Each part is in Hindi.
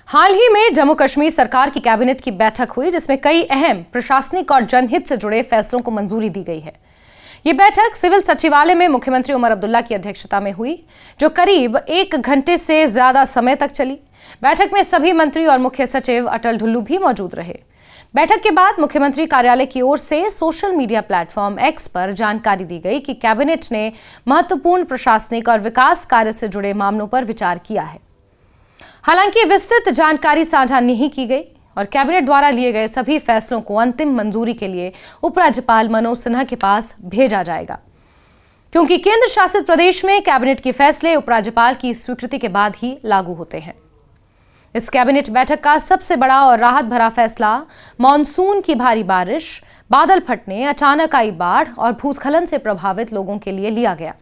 हाल ही में जम्मू कश्मीर सरकार की कैबिनेट की बैठक हुई, जिसमें कई अहम प्रशासनिक और जनहित से जुड़े फैसलों को मंजूरी दी गई है। ये बैठक सिविल सचिवालय में मुख्यमंत्री उमर अब्दुल्ला की अध्यक्षता में हुई, जो करीब 1 घंटे से ज्यादा समय तक चली। बैठक में सभी मंत्री और मुख्य सचिव अटल ढुल्लू भी मौजूद रहे। बैठक के बाद मुख्यमंत्री कार्यालय की ओर से सोशल मीडिया प्लेटफॉर्म एक्स पर जानकारी दी गई कि कैबिनेट ने महत्वपूर्ण प्रशासनिक और विकास कार्य से जुड़े मामलों पर विचार किया है। हालांकि विस्तृत जानकारी साझा नहीं की गई और कैबिनेट द्वारा लिए गए सभी फैसलों को अंतिम मंजूरी के लिए उपराज्यपाल मनोज सिन्हा के पास भेजा जाएगा, क्योंकि केंद्र शासित प्रदेश में कैबिनेट के फैसले उपराज्यपाल की स्वीकृति के बाद ही लागू होते हैं। इस कैबिनेट बैठक का सबसे बड़ा और राहत भरा फैसला मानसून की भारी बारिश, बादल फटने, अचानक आई बाढ़ और भूस्खलन से प्रभावित लोगों के लिए लिया गया।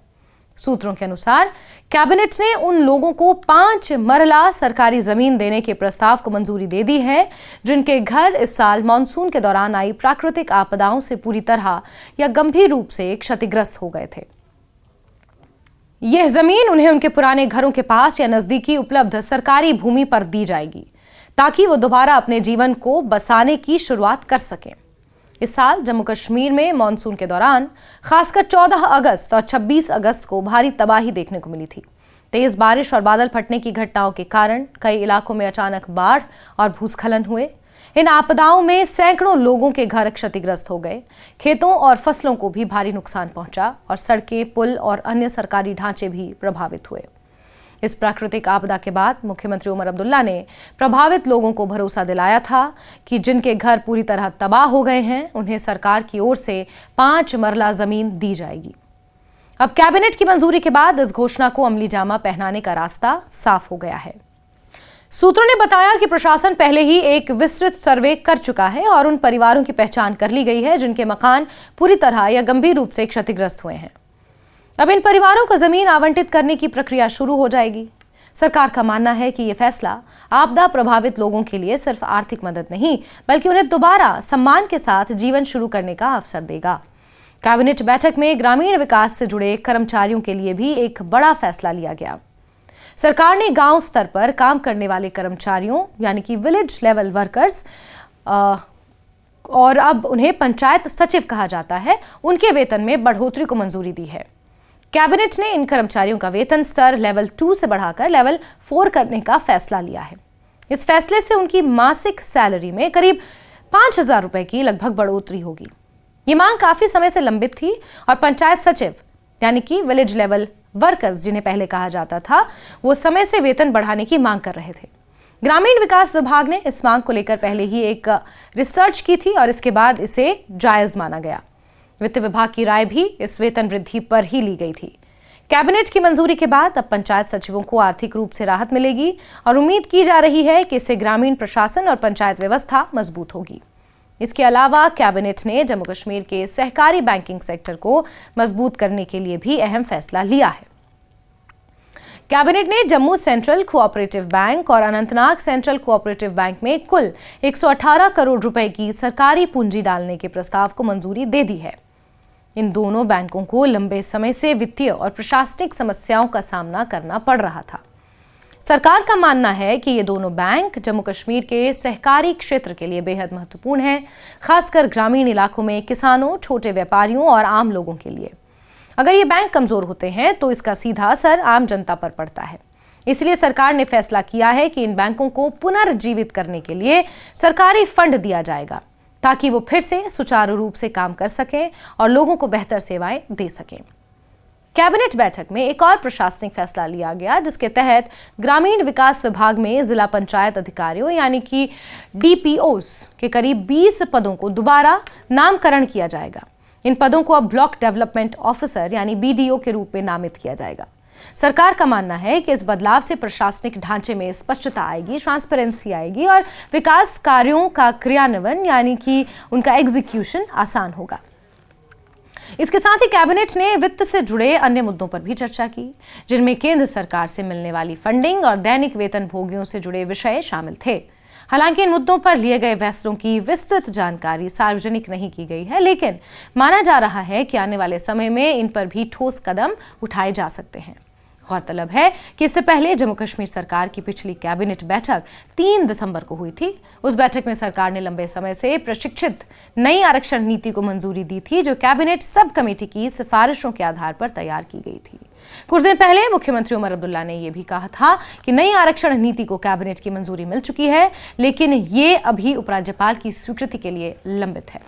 सूत्रों के अनुसार कैबिनेट ने उन लोगों को 5 मरला सरकारी जमीन देने के प्रस्ताव को मंजूरी दे दी है, जिनके घर इस साल मानसून के दौरान आई प्राकृतिक आपदाओं से पूरी तरह या गंभीर रूप से क्षतिग्रस्त हो गए थे। यह जमीन उन्हें उनके पुराने घरों के पास या नजदीकी उपलब्ध सरकारी भूमि पर दी जाएगी, ताकि वो दोबारा अपने जीवन को बसाने की शुरुआत कर सकें। इस साल जम्मू कश्मीर में मानसून के दौरान खासकर 14 अगस्त और 26 अगस्त को भारी तबाही देखने को मिली थी। तेज बारिश और बादल फटने की घटनाओं के कारण कई इलाकों में अचानक बाढ़ और भूस्खलन हुए। इन आपदाओं में सैकड़ों लोगों के घर क्षतिग्रस्त हो गए, खेतों और फसलों को भी भारी नुकसान पहुंचा और सड़कें, पुल और अन्य सरकारी ढांचे भी प्रभावित हुए। इस प्राकृतिक आपदा के बाद मुख्यमंत्री उमर अब्दुल्ला ने प्रभावित लोगों को भरोसा दिलाया था कि जिनके घर पूरी तरह तबाह हो गए हैं, उन्हें सरकार की ओर से 5 मरला जमीन दी जाएगी। अब कैबिनेट की मंजूरी के बाद इस घोषणा को अमली जामा पहनाने का रास्ता साफ हो गया है। सूत्रों ने बताया कि प्रशासन पहले ही एक विस्तृत सर्वे कर चुका है और उन परिवारों की पहचान कर ली गई है जिनके मकान पूरी तरह या गंभीर रूप से क्षतिग्रस्त हुए हैं। अब इन परिवारों को जमीन आवंटित करने की प्रक्रिया शुरू हो जाएगी। सरकार का मानना है कि यह फैसला आपदा प्रभावित लोगों के लिए सिर्फ आर्थिक मदद नहीं, बल्कि उन्हें दोबारा सम्मान के साथ जीवन शुरू करने का अवसर देगा। कैबिनेट बैठक में ग्रामीण विकास से जुड़े कर्मचारियों के लिए भी एक बड़ा फैसला लिया गया। सरकार ने गांव स्तर पर काम करने वाले कर्मचारियों यानी कि विलेज लेवल वर्कर्स और अब उन्हें पंचायत सचिव कहा जाता है, उनके वेतन में बढ़ोतरी को मंजूरी दी है। कैबिनेट ने इन कर्मचारियों का वेतन स्तर लेवल 2 से बढ़ाकर लेवल 4 करने का फैसला लिया है। इस फैसले से उनकी मासिक सैलरी में करीब 5,000 रुपए की लगभग बढ़ोतरी होगी। ये मांग काफी समय से लंबित थी और पंचायत सचिव यानी कि विलेज लेवल वर्कर्स, जिन्हें पहले कहा जाता था, वो समय से वेतन बढ़ाने की मांग कर रहे थे। ग्रामीण विकास विभाग ने इस मांग को लेकर पहले ही एक रिसर्च की थी और इसके बाद इसे जायज माना गया। वित्त विभाग की राय भी इस वेतन वृद्धि पर ही ली गई थी। कैबिनेट की मंजूरी के बाद अब पंचायत सचिवों को आर्थिक रूप से राहत मिलेगी और उम्मीद की जा रही है कि इससे ग्रामीण प्रशासन और पंचायत व्यवस्था मजबूत होगी। इसके अलावा कैबिनेट ने जम्मू कश्मीर के सहकारी बैंकिंग सेक्टर को मजबूत करने के लिए भी अहम फैसला लिया है। कैबिनेट ने जम्मू सेंट्रल कोऑपरेटिव बैंक और अनंतनाग सेंट्रल कोऑपरेटिव बैंक में कुल 118 करोड़ रुपए की सरकारी पूंजी डालने के प्रस्ताव को मंजूरी दे दी है। इन दोनों बैंकों को लंबे समय से वित्तीय और प्रशासनिक समस्याओं का सामना करना पड़ रहा था। सरकार का मानना है कि ये दोनों बैंक जम्मू कश्मीर के सहकारी क्षेत्र के लिए बेहद महत्वपूर्ण हैं, खासकर ग्रामीण इलाकों में किसानों, छोटे व्यापारियों और आम लोगों के लिए। अगर ये बैंक कमजोर होते हैं तो इसका सीधा असर आम जनता पर पड़ता है। इसलिए सरकार ने फैसला किया है कि इन बैंकों को पुनर्जीवित करने के लिए सरकारी फंड दिया जाएगा, ताकि वो फिर से सुचारू रूप से काम कर सकें और लोगों को बेहतर सेवाएं दे सकें। कैबिनेट बैठक में एक और प्रशासनिक फैसला लिया गया, जिसके तहत ग्रामीण विकास विभाग में जिला पंचायत अधिकारियों यानी कि DPOs के करीब 20 पदों को दोबारा नामकरण किया जाएगा। इन पदों को अब ब्लॉक डेवलपमेंट ऑफिसर यानी BDO के रूप में नामित किया जाएगा। सरकार का मानना है कि इस बदलाव से प्रशासनिक ढांचे में स्पष्टता आएगी, ट्रांसपेरेंसी आएगी और विकास कार्यों का क्रियान्वयन यानी कि उनका एग्जीक्यूशन आसान होगा। इसके साथ ही कैबिनेट ने वित्त से जुड़े अन्य मुद्दों पर भी चर्चा की, जिनमें केंद्र सरकार से मिलने वाली फंडिंग और दैनिक वेतन भोगियों से जुड़े विषय शामिल थे। हालांकि इन मुद्दों पर लिए गए फैसलों की विस्तृत जानकारी सार्वजनिक नहीं की गई है, लेकिन माना जा रहा है कि आने वाले समय में इन पर भी ठोस कदम उठाए जा सकते हैं। गौरतलब है कि इससे पहले जम्मू कश्मीर सरकार की पिछली कैबिनेट बैठक 3 दिसंबर को हुई थी। उस बैठक में सरकार ने लंबे समय से प्रशिक्षित नई आरक्षण नीति को मंजूरी दी थी, जो कैबिनेट सब कमेटी की सिफारिशों के आधार पर तैयार की गई थी। कुछ दिन पहले मुख्यमंत्री उमर अब्दुल्ला ने यह भी कहा था कि नई आरक्षण नीति को कैबिनेट की मंजूरी मिल चुकी है, लेकिन ये अभी उपराज्यपाल की स्वीकृति के लिए लंबित है।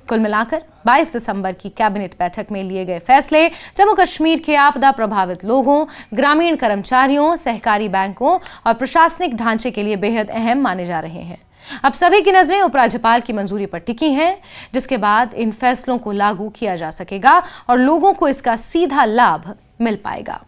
कुल मिलाकर 22 दिसंबर की कैबिनेट बैठक में लिए गए फैसले जम्मू कश्मीर के आपदा प्रभावित लोगों, ग्रामीण कर्मचारियों, सहकारी बैंकों और प्रशासनिक ढांचे के लिए बेहद अहम माने जा रहे हैं। अब सभी की नजरें उपराज्यपाल की मंजूरी पर टिकी हैं, जिसके बाद इन फैसलों को लागू किया जा सकेगा और लोगों को इसका सीधा लाभ मिल पाएगा।